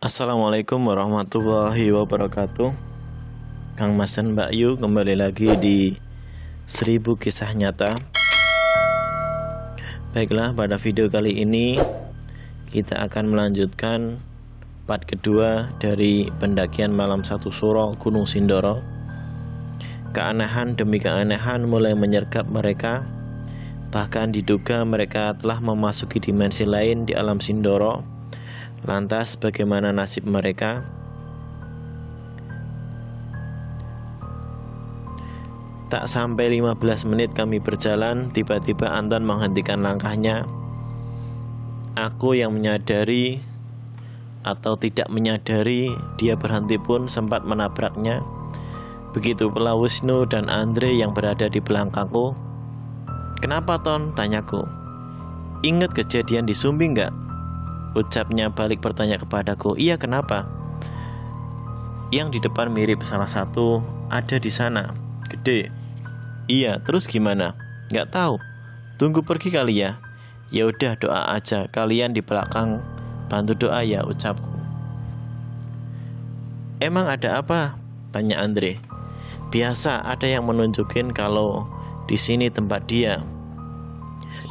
Assalamualaikum warahmatullahi wabarakatuh. Kang Mas dan Mbak Yu kembali lagi di 1000 kisah nyata. Baiklah, pada video kali ini kita akan melanjutkan part kedua dari pendakian malam 1 Suro Gunung Sindoro. Keanehan demi keanehan mulai menyergap mereka. Bahkan diduga mereka telah memasuki dimensi lain di alam Sindoro. Lantas bagaimana nasib mereka? Tak sampai 15 menit kami berjalan, tiba-tiba Anton menghentikan langkahnya. Aku yang menyadari atau tidak menyadari dia berhenti pun sempat menabraknya. Begitu pula Wisnu dan Andre yang berada di belakangku. "Kenapa, Ton?" tanyaku. "Ingat kejadian di Sumbi enggak?" Ucapnya balik bertanya kepadaku. "Iya, kenapa?" "Yang di depan mirip salah satu ada di sana, gede." "Iya, terus gimana?" "Nggak tahu. Tunggu pergi kali ya." "Ya udah, doa aja. Kalian di belakang bantu doa ya," ucapku. "Emang ada apa?" tanya Andre. "Biasa ada yang menunjukin kalau di sini tempat dia.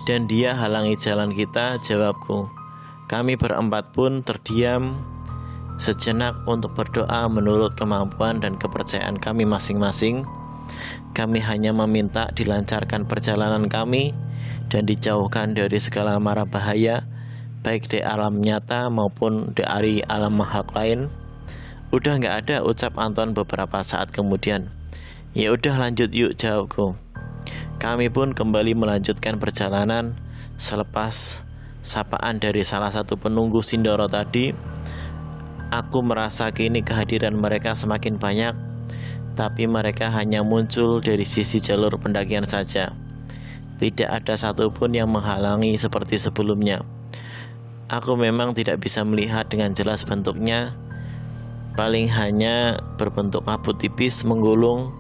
Dan dia halangi jalan kita," jawabku. Kami berempat pun terdiam sejenak untuk berdoa menurut kemampuan dan kepercayaan kami masing-masing. Kami hanya meminta dilancarkan perjalanan kami dan dijauhkan dari segala mara bahaya, baik di alam nyata maupun dari alam makhluk lain. "Udah nggak ada," ucap Anton beberapa saat kemudian. "Ya udah, lanjut yuk," jawabku. Kami pun kembali melanjutkan perjalanan. Selepas sapaan dari salah satu penunggu Sindoro tadi, aku merasa kini kehadiran mereka semakin banyak, tapi mereka hanya muncul dari sisi jalur pendakian saja. Tidak ada satupun yang menghalangi seperti sebelumnya. Aku memang tidak bisa melihat dengan jelas bentuknya, paling hanya berbentuk kabut tipis menggulung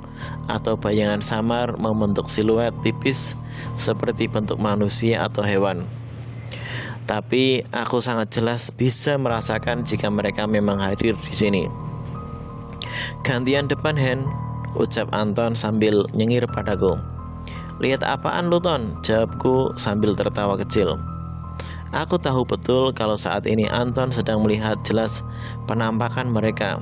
atau bayangan samar membentuk siluet tipis seperti bentuk manusia atau hewan. Tapi aku sangat jelas bisa merasakan jika mereka memang hadir di sini. "Gantian depan, Hen," ucap Anton sambil nyengir padaku. "Lihat apaan lu, Ton?" jawabku sambil tertawa kecil. Aku tahu betul kalau saat ini Anton sedang melihat jelas penampakan mereka.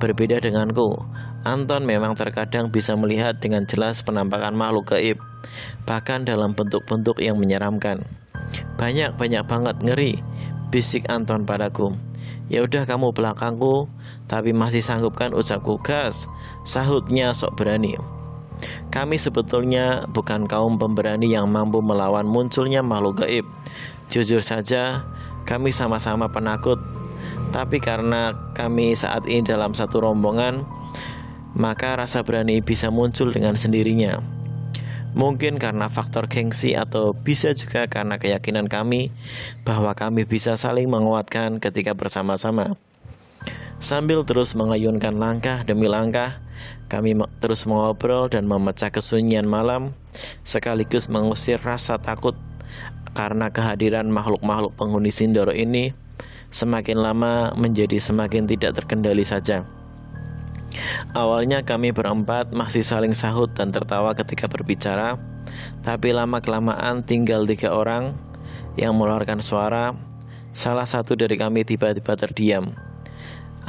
Berbeda denganku, Anton memang terkadang bisa melihat dengan jelas penampakan makhluk gaib, bahkan dalam bentuk-bentuk yang menyeramkan. Banyak banget, ngeri," bisik Anton padaku. "Ya udah, kamu belakangku, tapi masih sanggup kan?" ucapku. "Gas," sahutnya sok berani. Kami sebetulnya bukan kaum pemberani yang mampu melawan munculnya makhluk gaib. Jujur saja, kami sama-sama penakut. Tapi karena kami saat ini dalam satu rombongan, maka rasa berani bisa muncul dengan sendirinya. Mungkin karena faktor gengsi atau bisa juga karena keyakinan kami bahwa kami bisa saling menguatkan ketika bersama-sama. Sambil terus mengayunkan langkah demi langkah, kami terus mengobrol dan memecah kesunyian malam, sekaligus mengusir rasa takut karena kehadiran makhluk-makhluk penghuni Sindoro ini semakin lama menjadi semakin tidak terkendali saja. Awalnya kami berempat masih saling sahut dan tertawa ketika berbicara, tapi lama-kelamaan tinggal 3 orang yang mengeluarkan suara. Salah satu dari kami tiba-tiba terdiam.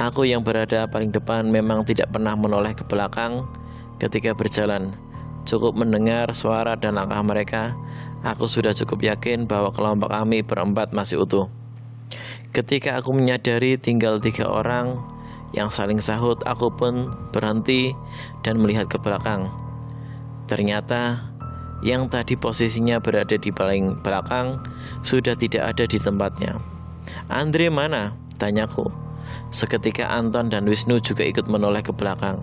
Aku yang berada paling depan memang tidak pernah menoleh ke belakang ketika berjalan. Cukup mendengar suara dan langkah mereka, aku sudah cukup yakin bahwa kelompok kami berempat masih utuh. Ketika aku menyadari tinggal 3 orang yang saling sahut, aku pun berhenti dan melihat ke belakang. Ternyata yang tadi posisinya berada di paling belakang sudah tidak ada di tempatnya. "Andre mana?" tanyaku. Seketika Anton dan Wisnu juga ikut menoleh ke belakang.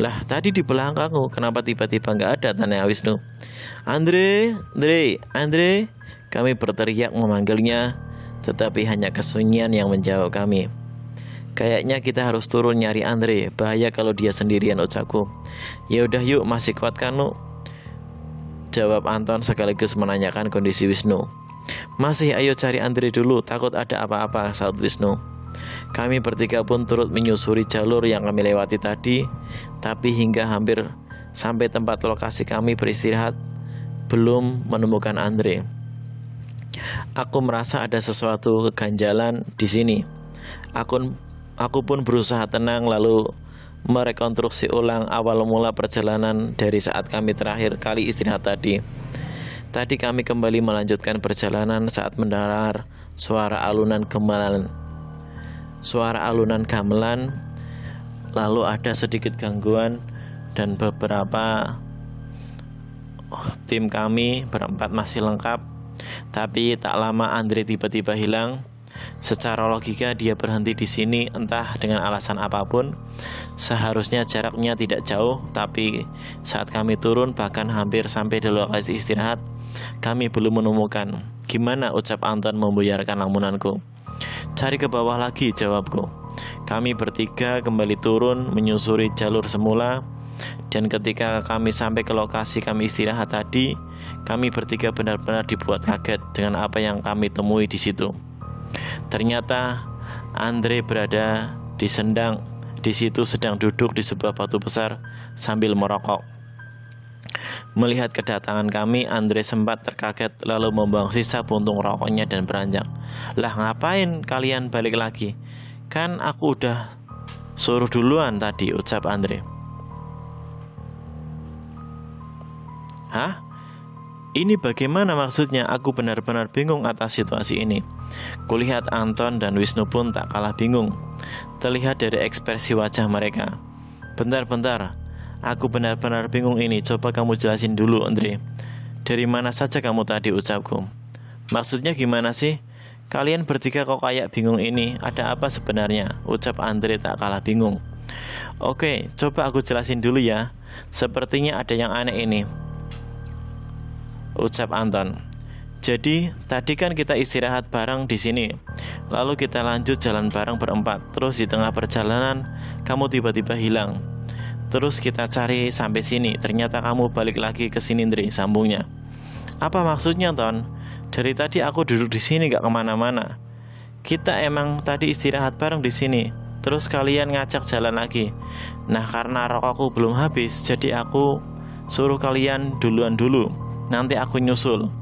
"Lah, tadi di belakangku, kenapa tiba-tiba nggak ada?" tanya Wisnu. Andre," kami berteriak memanggilnya, tetapi hanya kesunyian yang menjawab kami. "Kayaknya kita harus turun nyari Andre, bahaya kalau dia sendirian," ucapku. "Ya udah yuk, masih kuat kan lu?" jawab Anton sekaligus menanyakan kondisi Wisnu. "Masih, ayo cari Andre dulu, takut ada apa-apa," saut Wisnu. Kami bertiga pun turut menyusuri jalur yang kami lewati tadi, tapi hingga hampir sampai tempat lokasi kami beristirahat, belum menemukan Andre. Aku merasa ada sesuatu keganjalan di sini. Aku pun berusaha tenang lalu merekonstruksi ulang awal mula perjalanan dari saat kami terakhir kali istirahat tadi. Tadi kami kembali melanjutkan perjalanan saat mendengar suara alunan gamelan, lalu ada sedikit gangguan dan beberapa tim kami berempat masih lengkap. Tapi tak lama Andre tiba-tiba hilang. Secara logika dia berhenti di sini entah dengan alasan apapun. Seharusnya jaraknya tidak jauh, tapi saat kami turun bahkan hampir sampai di lokasi istirahat, kami belum menemukan. Gimana, ucap Anton membuyarkan lamunanku. Cari ke bawah lagi, jawabku. Kami bertiga kembali turun menyusuri jalur semula. Dan ketika kami sampai ke lokasi kami istirahat tadi, kami bertiga benar-benar dibuat kaget dengan apa yang kami temui di situ. Ternyata Andre berada di situ sedang duduk di sebuah batu besar sambil merokok. Melihat kedatangan kami, Andre sempat terkaget lalu membuang sisa puntung rokoknya dan beranjak. Lah, ngapain kalian balik lagi? Kan aku udah suruh duluan tadi, ucap Andre. Hah? Ini bagaimana maksudnya? Aku benar-benar bingung atas situasi ini. Kulihat Anton dan Wisnu pun tak kalah bingung. Terlihat dari ekspresi wajah mereka. Bentar, aku benar-benar bingung ini. Coba kamu jelasin dulu, Andre. Dari mana saja kamu tadi, ucapku. Maksudnya gimana sih? Kalian bertiga kok kayak bingung ini. Ada apa sebenarnya? Ucap Andre tak kalah bingung. Oke, coba aku jelasin dulu ya. Sepertinya ada yang aneh ini, ucap Anton. Jadi tadi kan kita istirahat bareng di sini, lalu kita lanjut jalan bareng berempat. Terus di tengah perjalanan kamu tiba-tiba hilang. Terus kita cari sampai sini. Ternyata kamu balik lagi ke sini, Ndri, sambungnya. Apa maksudnya, Ton? Dari tadi aku duduk di sini gak kemana-mana. Kita emang tadi istirahat bareng di sini. Terus kalian ngajak jalan lagi. Nah, karena rokokku belum habis, jadi aku suruh kalian duluan dulu. Nanti aku nyusul.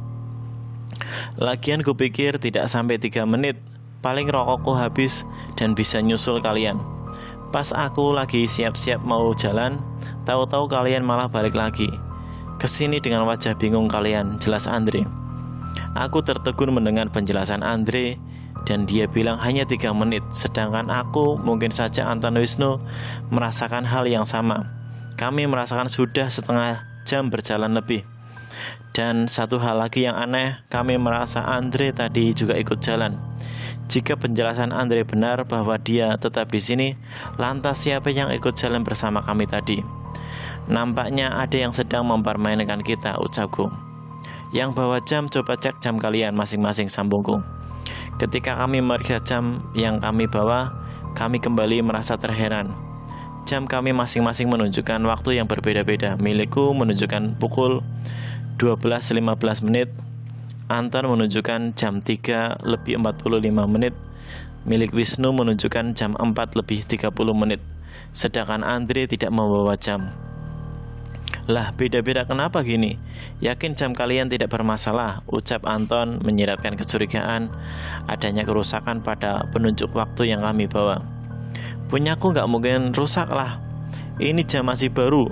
Lagian kupikir tidak sampai 3 menit paling rokokku habis dan bisa nyusul kalian. Pas aku lagi siap-siap mau jalan, tahu-tahu kalian malah balik lagi kesini dengan wajah bingung kalian, jelas Andre. Aku tertegun mendengar penjelasan Andre dan dia bilang hanya 3 menit. Sedangkan aku, mungkin saja Anton Wisnu merasakan hal yang sama. Kami merasakan sudah setengah jam berjalan lebih. Dan satu hal lagi yang aneh, kami merasa Andre tadi juga ikut jalan. Jika penjelasan Andre benar bahwa dia tetap di sini, lantas siapa yang ikut jalan bersama kami tadi? Nampaknya ada yang sedang mempermainkan kita, ucapku. Yang bawa jam coba cek jam kalian masing-masing, sambungku. Ketika kami melihat jam yang kami bawa, kami kembali merasa terheran. Jam kami masing-masing menunjukkan waktu yang berbeda-beda. Milikku menunjukkan pukul 12.15 menit. Anton menunjukkan jam 3:45 menit. Milik Wisnu menunjukkan jam 4:30 menit. Sedangkan Andre tidak membawa jam. Lah, beda-beda kenapa gini? Yakin jam kalian tidak bermasalah, ucap Anton menyiratkan kecurigaan adanya kerusakan pada penunjuk waktu yang kami bawa. Punyaku gak mungkin rusak lah. Ini jam masih baru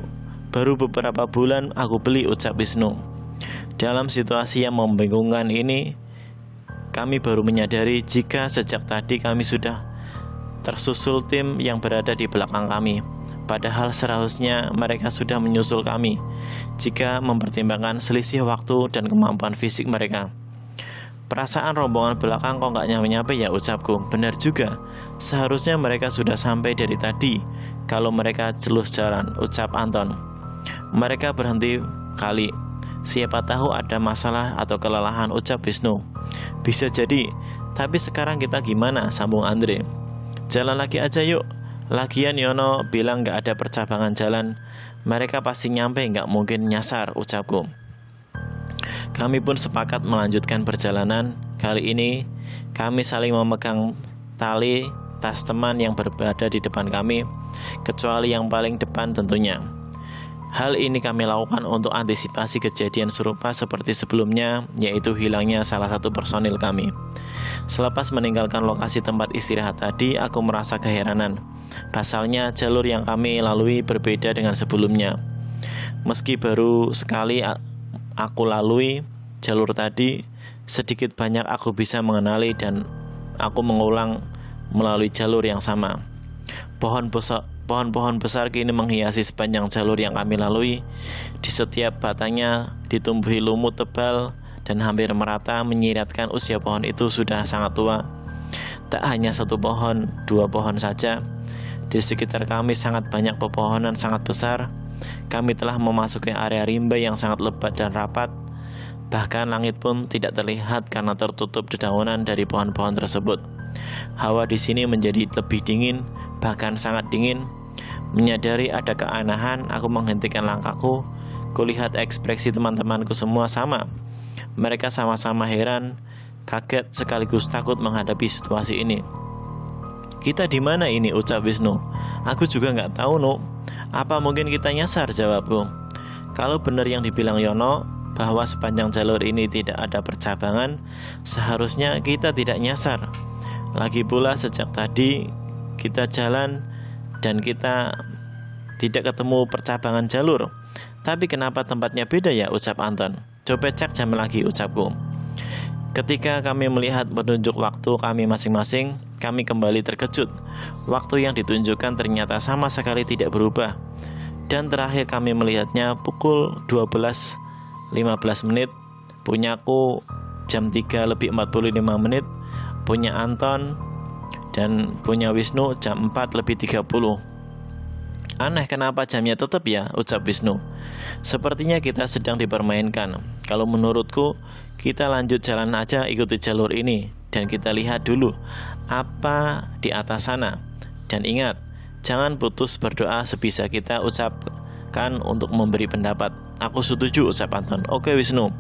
beberapa bulan aku beli, ucap Wisnu. Dalam situasi yang membingungkan ini, kami baru menyadari jika sejak tadi kami sudah tersusul tim yang berada di belakang kami. Padahal seharusnya mereka sudah menyusul kami jika mempertimbangkan selisih waktu dan kemampuan fisik mereka. Perasaan rombongan belakang kok gak nyampe-nyampe ya, ucapku. Benar juga, seharusnya mereka sudah sampai dari tadi kalau mereka celus jalan, ucap Anton. Mereka berhenti kali. Siapa tahu ada masalah atau kelelahan, ucap Wisnu. Bisa jadi, tapi sekarang kita gimana, sambung Andre. Jalan lagi aja yuk. Lagian Yono bilang gak ada percabangan jalan. Mereka pasti nyampe, gak mungkin nyasar, ucapku. Kami pun sepakat melanjutkan perjalanan. Kali ini kami saling memegang tali atas teman yang berada di depan kami, kecuali yang paling depan tentunya. Hal ini kami lakukan untuk antisipasi kejadian serupa seperti sebelumnya, yaitu hilangnya salah satu personil kami. Selepas meninggalkan lokasi tempat istirahat tadi, aku merasa keheranan. Pasalnya, jalur yang kami lalui berbeda dengan sebelumnya. Meski baru sekali aku lalui jalur tadi, sedikit banyak aku bisa mengenali dan aku mengulang melalui jalur yang sama. Pohon-pohon besar kini menghiasi sepanjang jalur yang kami lalui. Di setiap batangnya ditumbuhi lumut tebal dan hampir merata, menyiratkan usia pohon itu sudah sangat tua. Tak hanya satu pohon, 2 pohon saja. Di sekitar kami sangat banyak pepohonan sangat besar. Kami telah memasuki area rimba yang sangat lebat dan rapat. Bahkan langit pun tidak terlihat karena tertutup dedaunan dari pohon-pohon tersebut. Hawa di sini menjadi lebih dingin, bahkan sangat dingin. Menyadari ada keanehan, aku menghentikan langkahku. Kulihat ekspresi teman-temanku semua sama. Mereka sama-sama heran, kaget sekaligus takut menghadapi situasi ini. "Kita di mana ini?" ucap Wisnu. "Aku juga nggak tahu, Nuk. Apa mungkin kita nyasar?" jawabku. Kalau benar yang dibilang Yono, bahwa sepanjang jalur ini tidak ada percabangan, seharusnya kita tidak nyasar. Lagi pula sejak tadi kita jalan dan kita tidak ketemu percabangan jalur. Tapi kenapa tempatnya beda ya, ucap Anton. "Coba cek jam lagi," ucapku. Ketika kami melihat penunjuk waktu kami masing-masing, kami kembali terkejut. Waktu yang ditunjukkan ternyata sama sekali tidak berubah. Dan terakhir kami melihatnya pukul 12.15 menit. Punyaku jam 3:45, punya Anton dan punya Wisnu jam 4:30. "Aneh, kenapa jamnya tetap ya?" ucap Wisnu. "Sepertinya kita sedang dipermainkan. Kalau menurutku, kita lanjut jalan aja, ikuti jalur ini, dan kita lihat dulu apa di atas sana. Dan ingat, jangan putus berdoa sebisa kita," ucapkan untuk memberi pendapat. "Aku setuju," ucap Anton. "Oke Wisnu,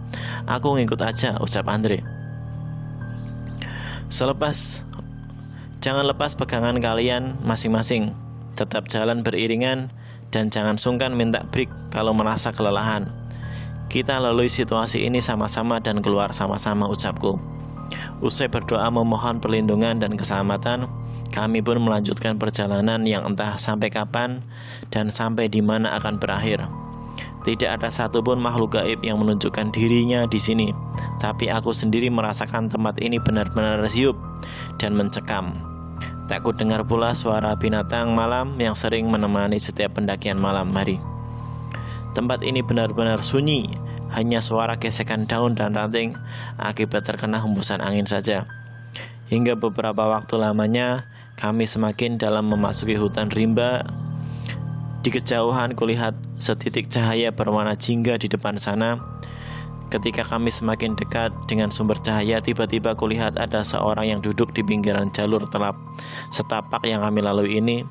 aku ngikut aja," ucap Andre. Jangan lepas pegangan kalian masing-masing. Tetap jalan beriringan dan jangan sungkan minta break kalau merasa kelelahan. Kita lalui situasi ini sama-sama dan keluar sama-sama, ucapku. Usai berdoa memohon perlindungan dan keselamatan, kami pun melanjutkan perjalanan yang entah sampai kapan dan sampai di mana akan berakhir. Tidak ada satupun makhluk gaib yang menunjukkan dirinya di sini, tapi aku sendiri merasakan tempat ini benar-benar siup dan mencekam. Tak ku dengar pula suara binatang malam yang sering menemani setiap pendakian malam hari. Tempat ini benar-benar sunyi, hanya suara gesekan daun dan ranting akibat terkena hembusan angin saja. Hingga beberapa waktu lamanya, kami semakin dalam memasuki hutan rimba. Di kejauhan kulihat setitik cahaya berwarna jingga di depan sana. Ketika kami semakin dekat dengan sumber cahaya, tiba-tiba kulihat ada seorang yang duduk di pinggiran jalur setapak yang kami lalui ini.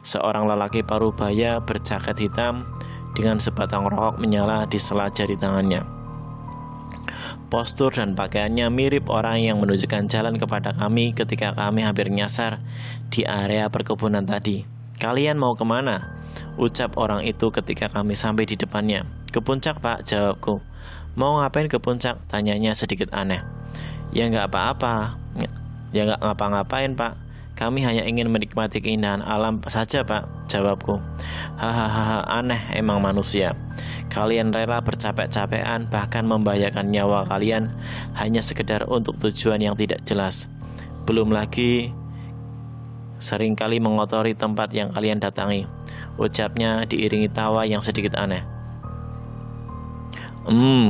Seorang lelaki parubaya berjaket hitam dengan sebatang rokok menyala di sela jari tangannya. Postur dan pakaiannya mirip orang yang menunjukkan jalan kepada kami ketika kami hampir nyasar di area perkebunan tadi. "Kalian mau kemana?" ucap orang itu ketika kami sampai di depannya. "Ke puncak, Pak," jawabku. "Mau ngapain ke puncak?" tanyanya sedikit aneh. "Ya nggak apa-apa." "Ya nggak ngapa-ngapain, Pak. Kami hanya ingin menikmati keindahan alam saja, Pak," jawabku. "Hahaha, aneh emang manusia. Kalian rela bercapek-capekan bahkan membahayakan nyawa kalian hanya sekedar untuk tujuan yang tidak jelas. Belum lagi seringkali mengotori tempat yang kalian datangi," ucapnya diiringi tawa yang sedikit aneh.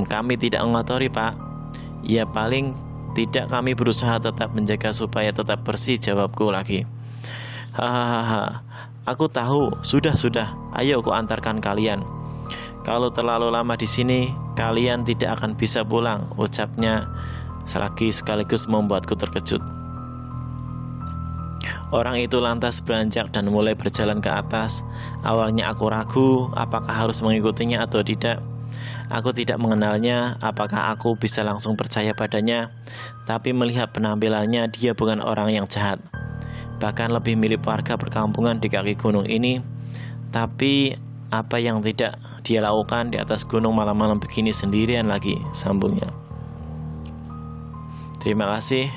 Kami tidak mengotori, Pak. Ya paling tidak kami berusaha tetap menjaga supaya tetap bersih," jawabku lagi. "Hahaha, aku tahu. Sudah. Ayo ku antarkan kalian. Kalau terlalu lama di sini, kalian tidak akan bisa pulang," ucapnya selagi sekaligus membuatku terkejut. Orang itu lantas beranjak dan mulai berjalan ke atas. Awalnya aku ragu apakah harus mengikutinya atau tidak. Aku tidak mengenalnya, apakah aku bisa langsung percaya padanya? Tapi melihat penampilannya, dia bukan orang yang jahat. bahkan lebih mirip warga perkampungan di kaki gunung ini. Tapi apa yang tidak dia lakukan di atas gunung malam-malam begini sendirian lagi, sambungnya. Terima kasih.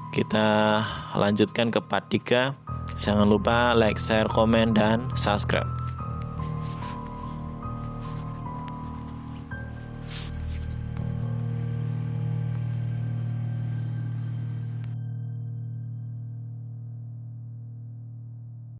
Kita lanjutkan ke part 3. Jangan lupa like, share, komen, dan subscribe.